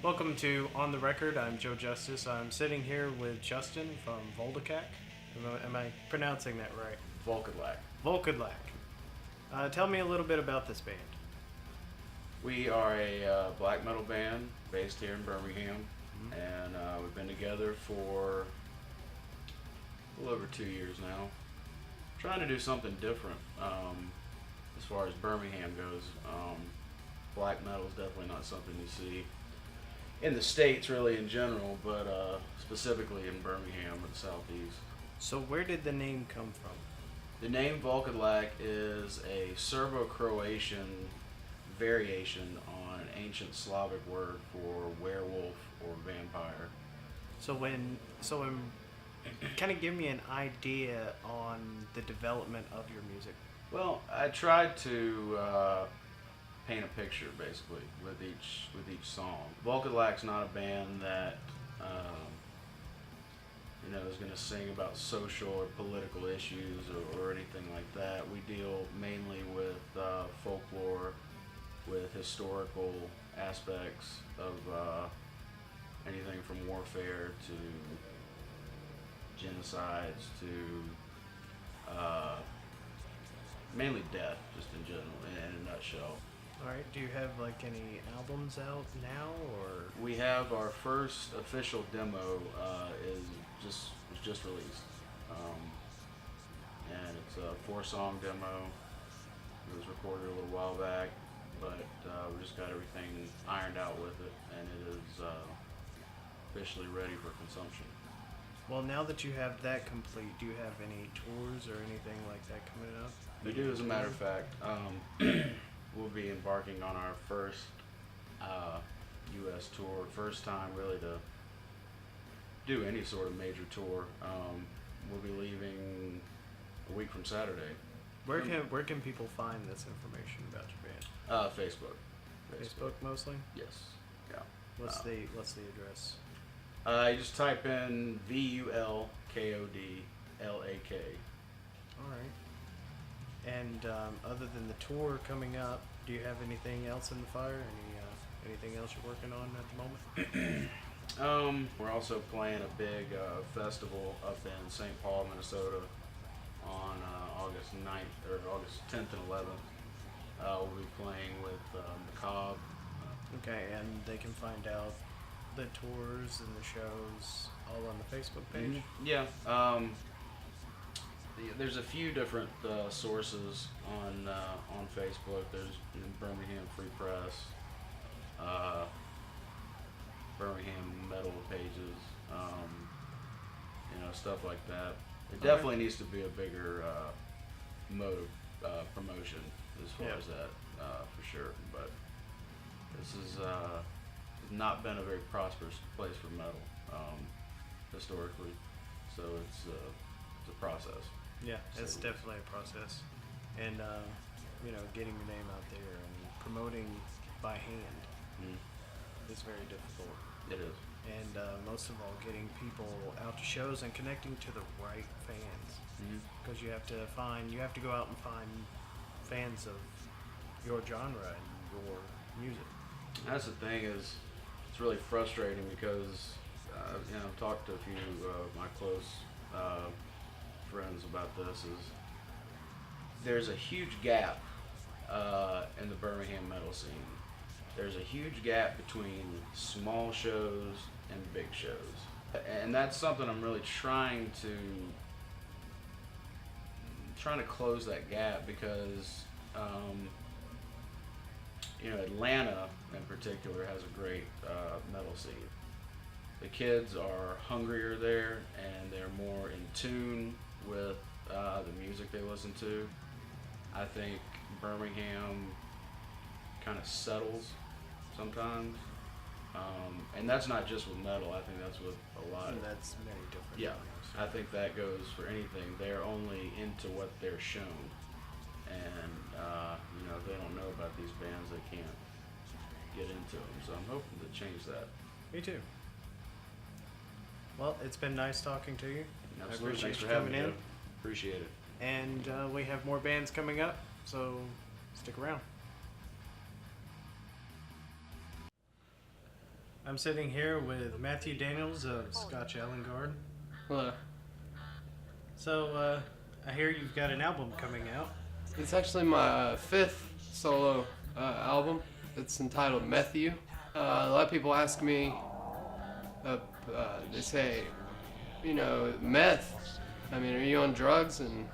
Welcome to On the Record. I'm Joe Justice. I'm sitting here with Justin from Vulkodlak. Am I pronouncing that right? Vulkodlak. Vulkodlak. Tell me a little bit about this band. We are a black metal band based here in Birmingham, and we've been together for a little over 2 years now. Trying to do something different as far as Birmingham goes. Black metal is definitely not something you see in the States really in general, but specifically in Birmingham or the Southeast. So where did the name come from? The name Vulkodlak is a Serbo-Croatian variation on an ancient Slavic word for werewolf or vampire. So kind of give me an idea on the development of your music. Well, I tried to paint a picture basically with each song. Vulkodlak's not a band that is going to sing about social or political issues or anything like that. We deal mainly with folklore, with historical aspects of anything from warfare to genocides to mainly death, just in general, in a nutshell. All right. Do you have like any albums out now, or? We have our first official demo was just released, and it's a 4-song demo. It was recorded a little while back, but we just got everything ironed out with it, and it is officially ready for consumption. Well, now that you have that complete, do you have any tours or anything like that coming up? We do, as a matter of fact. We'll be embarking on our first U.S. tour. First time really to do any sort of major tour. We'll be leaving a week from Saturday. Where can people find this information about your band? Facebook. Facebook mostly. Yes. Yeah. What's the address? You just type in VULKODLAK. All right. And other than the tour coming up, do you have anything else in the fire? Anything else you're working on at the moment? We're also playing a big festival up in St. Paul, Minnesota on August 9th or August 10th and 11th. We'll be playing with Macabre. Okay, and they can find out the tours and the shows all on the Facebook page? Yeah. There's a few different sources on Facebook. There's Birmingham Free Press, Birmingham Metal pages, stuff like that. It definitely needs to be a bigger mode of promotion as far as that, for sure. But this is not been a very prosperous place for metal historically, so it's a process. Yeah, it's definitely a process, and getting your name out there and promoting by hand is very difficult. It is, and most of all, getting people out to shows and connecting to the right fans, because you have to go out and find fans of your genre and your music. That's the thing is, it's really frustrating because I've talked to a few of my close friends about this. Is there's a huge gap in the Birmingham metal scene. There's a huge gap between small shows and big shows, and that's something I'm really trying to close that gap because Atlanta in particular has a great metal scene. The kids are hungrier there, and they're more in tune with the music they listen to. I think Birmingham kind of settles sometimes, and that's not just with metal. I think that's with a lot. And that's many different. Yeah, I think that goes for anything. They're only into what they're shown, and if they don't know about these bands, they can't get into them. So I'm hoping to change that. Me too. Well, it's been nice talking to you. Absolutely. I appreciate Thanks you for having coming me, in. Joe. Appreciate it. And we have more bands coming up, so stick around. I'm sitting here with Matthew Daniels of Scotch Allenguarde. Hello. So, I hear you've got an album coming out. It's actually my fifth solo album. It's entitled Matthew. A lot of people ask me, they say, meth. I mean, are you on drugs? And,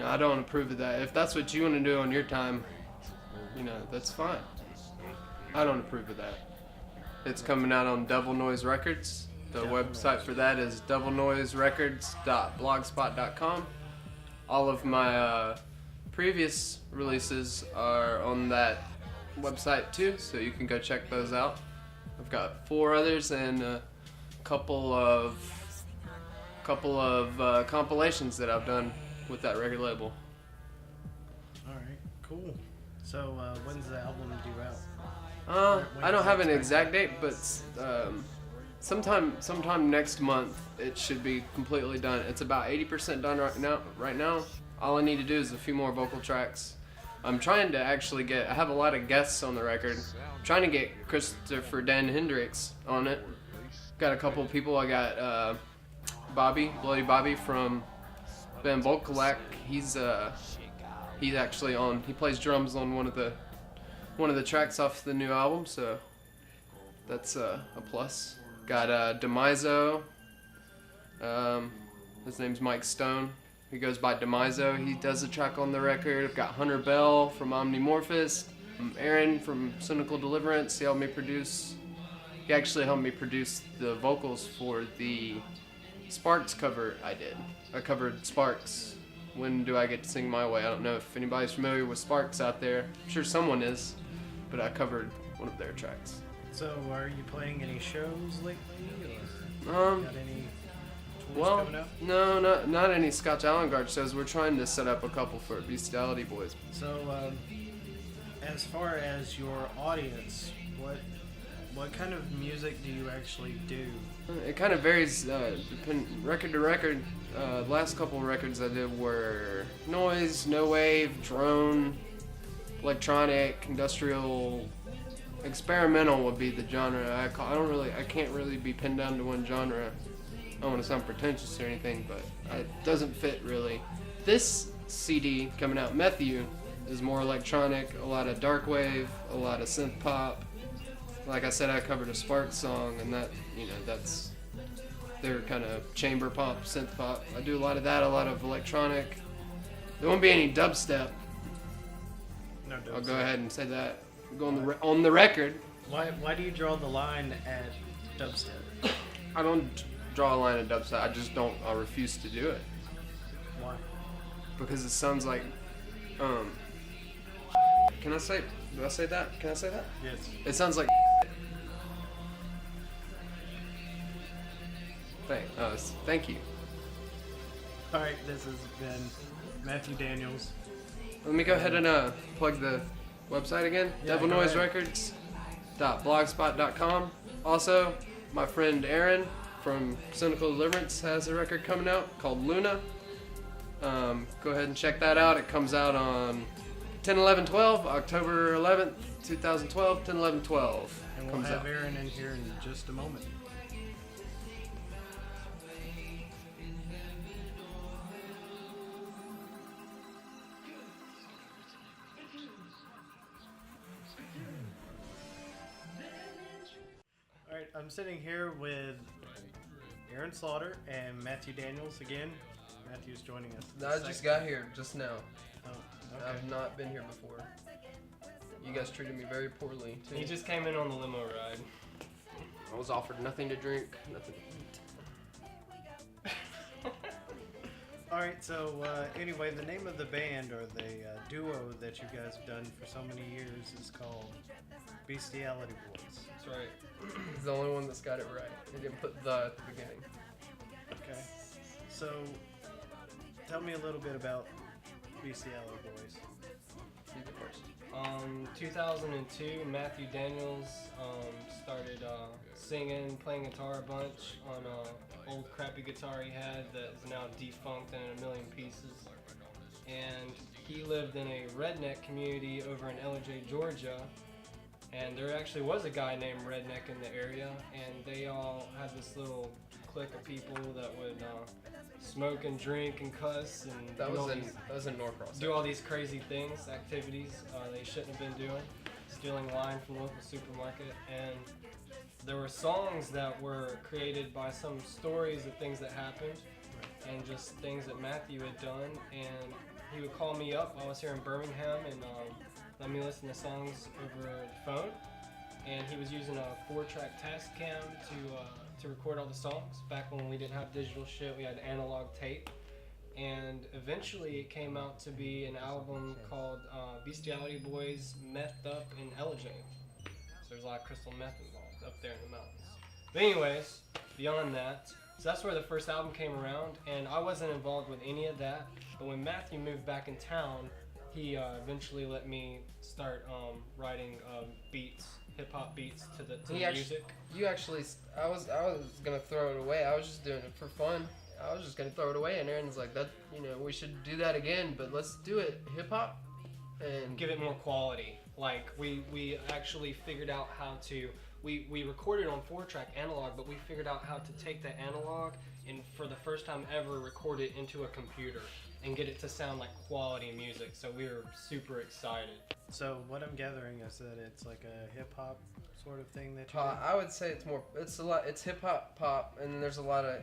I don't approve of that. If that's what you want to do on your time, that's fine. I don't approve of that. It's coming out on Devil Noise Records. The website for that is devilnoiserecords.blogspot.com. All of my previous releases are on that website too, so you can go check those out. I've got 4 others and a couple of compilations that I've done with that record label. Alright, cool. So, when's the album due out? I don't have an exact date, but sometime next month it should be completely done. It's about 80% done right now. All I need to do is a few more vocal tracks. I'm trying to actually I have a lot of guests on the record. I'm trying to get Christopher Dan Hendricks on it. Got a couple of people. I got Bloody Bobby from band Vulkodlak. He's actually on. He plays drums on one of the tracks off the new album, so that's a plus. Got Demizo. His name's Mike Stone. He goes by Demizo. He does a track on the record. I've got Hunter Bell from Omnimorphist. Aaron from Cynical Deliverance. He actually helped me produce the vocals for the Sparks cover I did. I covered Sparks. When Do I Get to Sing My Way? I don't know if anybody's familiar with Sparks out there. I'm sure someone is, but I covered one of their tracks. So, are you playing any shows lately? Or got any tours coming up? No, not any Scotch Allenguarde shows. We're trying to set up a couple for Beastiality Boyz. So, as far as your audience, what kind of music do you actually do? It kind of varies record to record. Last couple of records I did were noise, no wave, drone, electronic, industrial, experimental would be the genre. I can't really be pinned down to one genre. I don't want to sound pretentious or anything, but it doesn't fit really. This CD coming out, Matthew, is more electronic, a lot of dark wave, a lot of synth pop. Like I said, I covered a Sparks song, and that's their kind of chamber pop, synth pop. I do a lot of that, a lot of electronic. There won't be any dubstep. No dubstep. I'll go ahead and say that. Go on the record. Why do you draw the line at dubstep? I don't draw a line at dubstep. I refuse to do it. Why? Because it sounds like, do I say that? Can I say that? Yes. It sounds like thank you. Alright, this has been Matthew Daniels. Let me go ahead and plug the website again. Yeah, devilnoiserecords.blogspot.com. Also, my friend Aaron from Cynical Deliverance has a record coming out called Luna. Go ahead and check that out. It comes out on 10/11/12, October 11th, 2012, 10/11/12. And we'll have Aaron in here in just a moment. Alright, I'm sitting here with Aaron Slaughter and Matthew Daniels again. Matthew's joining us. I just got here just now. Oh, okay. I've not been here before. You guys treated me very poorly, too. He just came in on the limo ride. I was offered nothing to drink, nothing to eat. Alright, so anyway, the name of the band or the duo that you guys have done for so many years is called Beastiality Boyz. That's right. He's the only one that's got it right. He didn't put the at the beginning. Okay. So, tell me a little bit about Beastiality Boyz. 2002, Matthew Daniels started singing, playing guitar a bunch on an old crappy guitar he had that is now defunct and in a million pieces. And he lived in a redneck community over in LJ, Georgia. And there actually was a guy named Redneck in the area, and they all had this little clique of people that would smoke and drink and cuss and That do all was in these- that was in Norcross. do all these crazy things, activities they shouldn't have been doing, stealing wine from the local supermarket. And there were songs that were created by some stories of things that happened and just things that Matthew had done. And he would call me up while I was here in Birmingham and let me listen to songs over the phone. And he was using a 4-track Tascam to record all the songs. Back when we didn't have digital shit, we had analog tape. And eventually it came out to be an album called Beastiality Boyz, Methed Up in Ellijay. So there's a lot of crystal meth involved up there in the mountains. But anyways, beyond that, so that's where the first album came around, and I wasn't involved with any of that. But when Matthew moved back in town, he eventually let me start writing beats, hip hop beats to the music. I was gonna throw it away. I was just doing it for fun. I was just gonna throw it away, and Aaron's like, "That, we should do that again, but let's do it hip hop and Give it more quality. Like we actually figured out how to. We recorded on 4-track analog, but we figured out how to take that analog and for the first time ever record it into a computer and get it to sound like quality music. So we were super excited. So what I'm gathering is that it's like a hip hop sort of thing that you pop." I would say it's hip hop pop, and then there's a lot of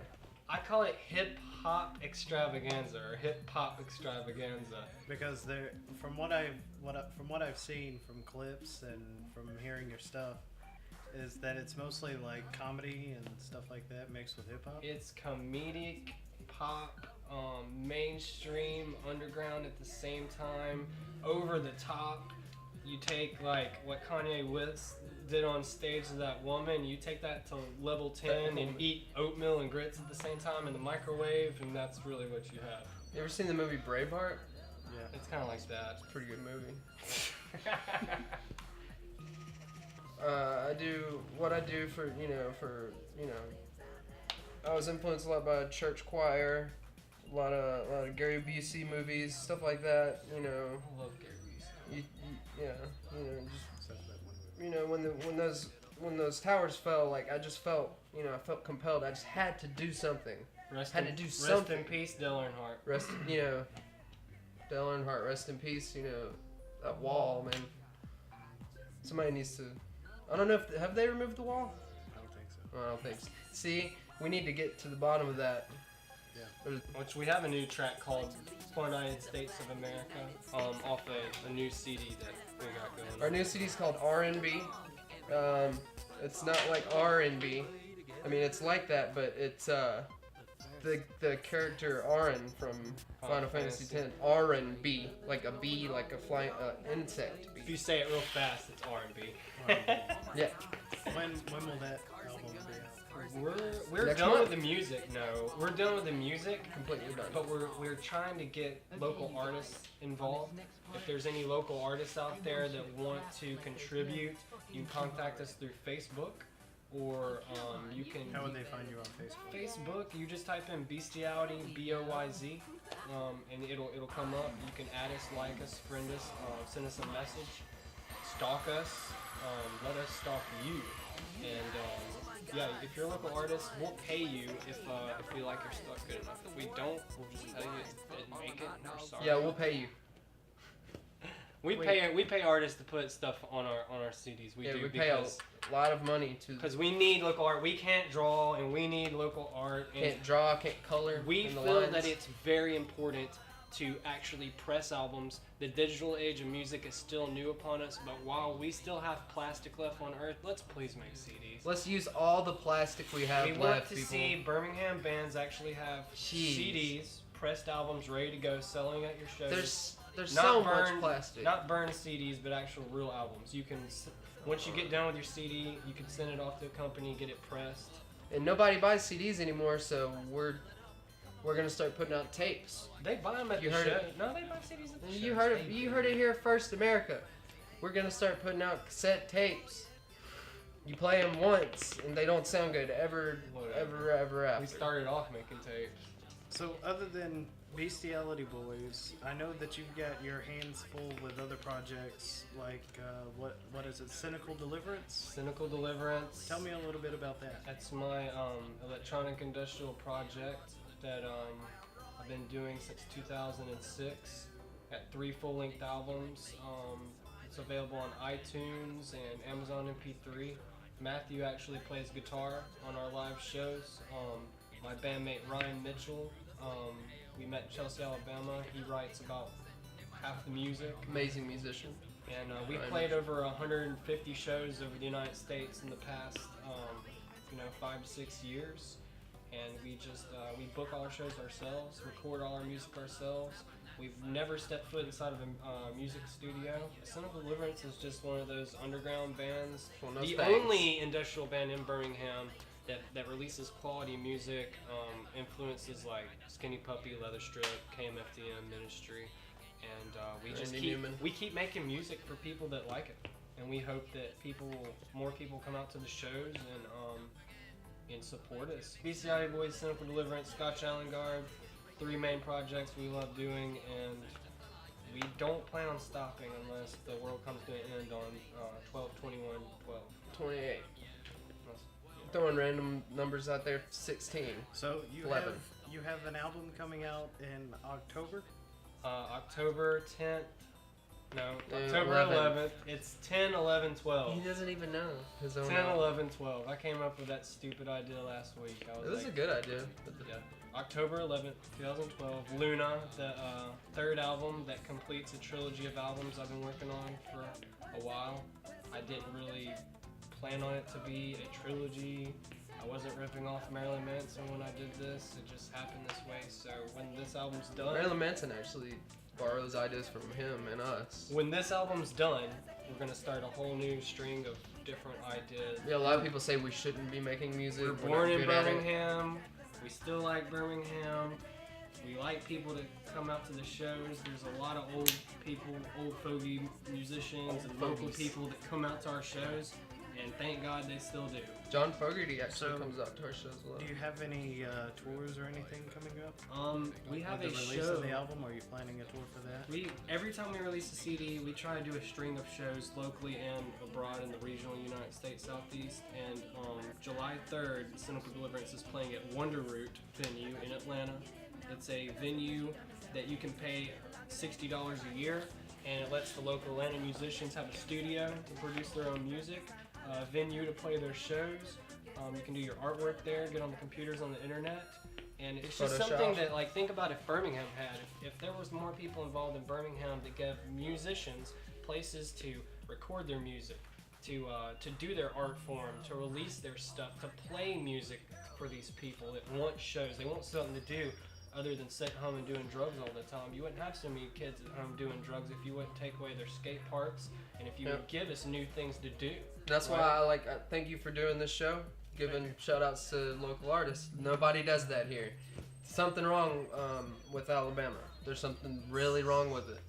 I call it hip hop extravaganza or hip hop extravaganza. because there from what I've seen from clips and from hearing your stuff is that it's mostly like comedy and stuff like that mixed with hip hop. It's comedic pop, mainstream, underground at the same time, over the top. You take like what Kanye West did on stage to that woman, you take that to level 10 and eat oatmeal and grits at the same time in the microwave, and that's really what you have. You ever seen the movie Braveheart? Yeah. It's kind of like that. Pretty good movie. I do what I do for I was influenced a lot by church choir, a lot of Gary Busey movies, stuff like that. I love Gary Busey. When those towers fell, like I just felt, I felt compelled. I just had to do something. Rest Had in, to do rest something. in peace, Dale Earnhardt. Dale Earnhardt, rest in peace. That wall, man. Somebody needs to. I don't know if have they removed the wall. I don't think so. I don't think so. See, we need to get to the bottom of that. Yeah. Which we have a new track called United States of America off a new CD that we got going. Our new CD is called R&B. It's not like R&B. I mean, it's like that, but it's the character Aaron from Final Fantasy X. R&B, like a bee, like a flying insect If bee. you say it real fast, it's R&B. Yeah. When will that album be out? We're Next done month. with the music. No, we're done with the music. Completely done. But we're trying to get local artists involved. If there's any local artists out there that want to contribute, you can contact us through Facebook, or you can. How would they find you on Facebook? Facebook, you just type in Beastiality BOYZ, and it'll come up. You can add us, like us, friend us, send us a message, stalk us, let us stalk you, and yeah, if you're a local artist, we'll pay you if we like your stuff good enough. If we don't, we'll just tell you it didn't make it. And we're sorry. Yeah, we'll pay you. We pay artists to put stuff on our CDs. We We pay a lot of money to. because we need local art. We can't draw, and we need local art. And Can't draw, can't color. we in the feel lines. that it's very important to actually press albums. The digital age of music is still new upon us, but while we still have plastic left on Earth, let's please make CDs. Let's use all the plastic we have We left, want to people. see Birmingham bands actually have Jeez. CDs, pressed albums ready to go, selling at your shows. There's Not so burned- much plastic. Not burned CDs, but actual real albums. You can, once you get done with your CD, you can send it off to a company, get it pressed. And nobody buys CDs anymore, so we're gonna start putting out tapes. They buy them at You the heard show. it. No, they buy CDs at the show. You heard it here first, America. We're gonna start putting out cassette tapes. You play them once, and they don't sound good ever Whatever. after. We started off making tapes. So other than Beastiality Boyz. I know that you've got your hands full with other projects like what is it? Cynical Deliverance. Cynical Deliverance. Tell me a little bit about that. That's my electronic industrial project that I've been doing since 2006. Got 3 full-length albums. It's available on iTunes and Amazon MP3. Matthew actually plays guitar on our live shows. My bandmate Ryan Mitchell, we met in Chelsea, Alabama. He writes about half the music. Amazing musician. And we played over 150 shows over the United States in the past, 5 to 6 years. And we just we book all our shows ourselves, record all our music ourselves. We've never stepped foot inside of a music studio. Cynical Deliverance is just one of those underground bands. The only industrial band in Birmingham that releases quality music, influences like Skinny Puppy, Leather Strip, KMFDM, Ministry, and we keep making music for people that like it, and we hope that more people come out to the shows and support us. Beastiality Boyz, Cynical Deliverance, Scotch Allenguarde, 3 main projects we love doing, and we don't plan on stopping unless the world comes to an end on 12/21/12. 28. Throwing random numbers out there. 16. So you 11. have an album coming out in October. October 10th. No, Yeah, October 11th. It's 10, 11, 12. He doesn't even know his own 10, album. 11, 12. I came up with that stupid idea last week. It was a good idea. Yeah. October 11th, 2012. Luna, the 3rd album that completes a trilogy of albums I've been working on for a while. I didn't really plan on it to be a trilogy. I wasn't ripping off Marilyn Manson when I did this. It just happened this way. So when this album's done, Marilyn Manson actually borrows ideas from him and us. when this album's done, we're gonna start a whole new string of different ideas. Yeah, a lot of people say we shouldn't be making music. We're not born in good at it. Birmingham. We still like Birmingham. We like people to come out to the shows. There's a lot of old people, old fogey musicians and local fogies. people that come out to our shows, and thank God they still do. John Fogerty actually So, comes out to our shows a lot. Do you have any tours or anything coming up? We have With a the release show. of the album. Are you planning a tour for that? Every time we release a CD, we try to do a string of shows locally and abroad in the regional United States Southeast. And July 3rd, Cynical Deliverance is playing at Wonder Root venue in Atlanta. It's a venue that you can pay $60 a year, and it lets the local Atlanta musicians have a studio to produce their own music, a venue to play their shows. You can do your artwork there, get on the computers on the internet, and it's just Photoshop. something that, like, think about if Birmingham had. If there was more people involved in Birmingham that gave musicians places to record their music, to do their art form, to release their stuff, to play music for these people that want shows, they want something to do other than sitting home and doing drugs all the time. You wouldn't have so many kids at home doing drugs if you wouldn't take away their skate parks and if you would give us new things to do. That's why I thank you for doing this show, giving shout outs to local artists. Nobody does that here. Something wrong with Alabama. There's something really wrong with it.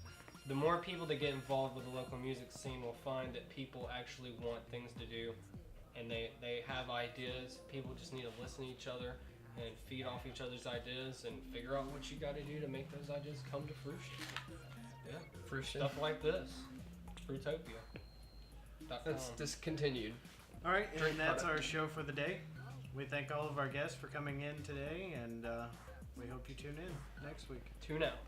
The more people that get involved with the local music scene will find that people actually want things to do and they have ideas. People just need to listen to each other and feed off each other's ideas and figure out what you got to do to make those ideas come to fruition. Yeah, Fruition. stuff like this. Fruitopia. That's discontinued. All right, Drink and that's product. our show for the day. We thank all of our guests for coming in today, and we hope you tune in next week. Tune out.